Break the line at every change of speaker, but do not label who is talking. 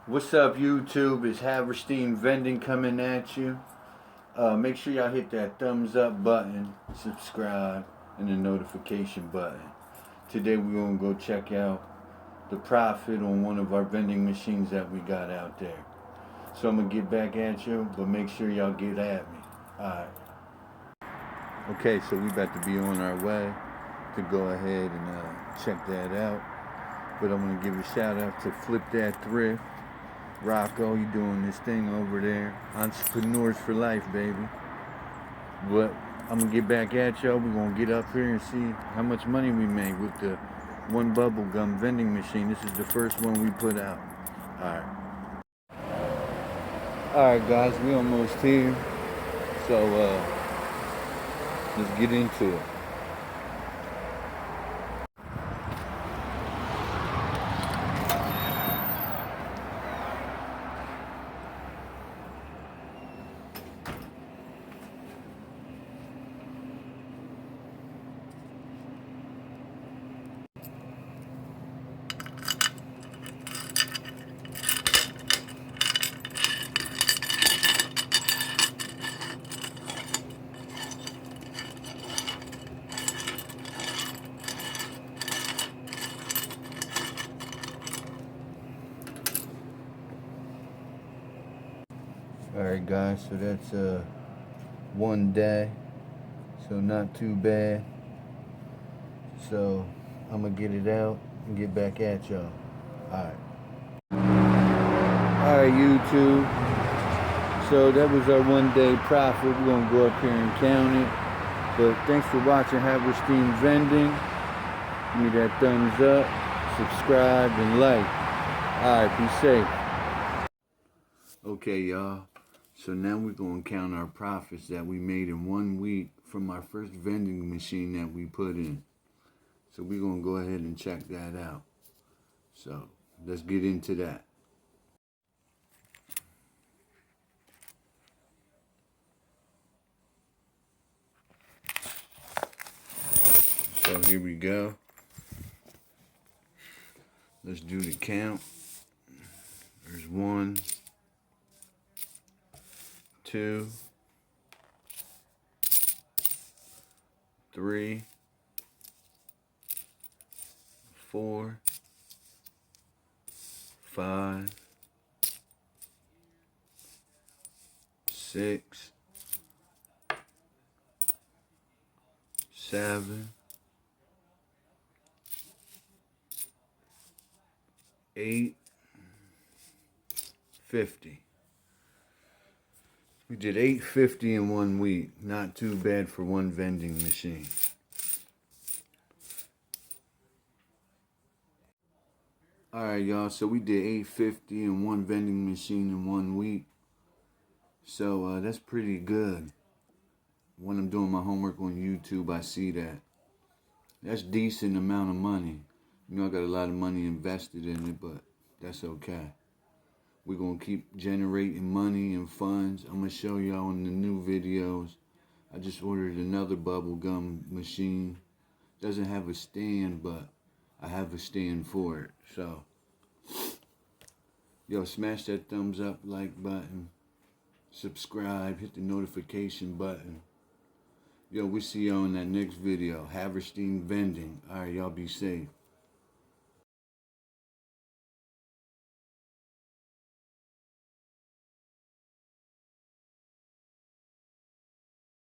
What's up, YouTube? It's Haverstein Vending coming at you. Make sure y'all hit that thumbs up button, subscribe, and the notification button. Today we're going to go check out the profit on one of our vending machines that we got out there. So I'm going to get back at you, but make sure y'all get at me. Alright. Okay, so we about to be on our way to go ahead and check that out. But I'm going to give a shout out to Flip That Thrift. Rocco, you doing this thing over there. Entrepreneurs for life, baby. But I'm going to get back at y'all. We're going to get up here and see how much money we made with the one bubble gum vending machine. This is the first one we put out. Alright. Alright, guys, we almost here. So, let's get into it. Alright, guys, so that's one day, so not too bad. So I'm gonna get it out and get back at y'all. Alright. Alright, YouTube. So that was our one day profit. We're gonna go up here and count it. But thanks for watching Haverstein Vending. Give me that thumbs up, subscribe, and like. Alright, be safe. Okay, y'all. So now we're going to count our profits that we made in 1 week from our first vending machine that we put in. So we're going to go ahead and check that out. So let's get into that. So here we go. Let's do the count. There's 1, 2, 3, 4, 5, 6, 7, 8, 50. We did $8.50 in 1 week. Not too bad for one vending machine. Alright, y'all, so we did $8.50 in one vending machine in 1 week. So that's pretty good. When I'm doing my homework on YouTube, I see that. That's decent amount of money. You know, I got a lot of money invested in it, but that's okay. We're going to keep generating money and funds. I'm going to show y'all in the new videos. I just ordered another bubble gum machine. Doesn't have a stand, but I have a stand for it. So, yo, smash that thumbs up, like button. Subscribe, hit the notification button. Yo, we'll see y'all in that next video. Haverstein Vending. Alright, y'all be safe.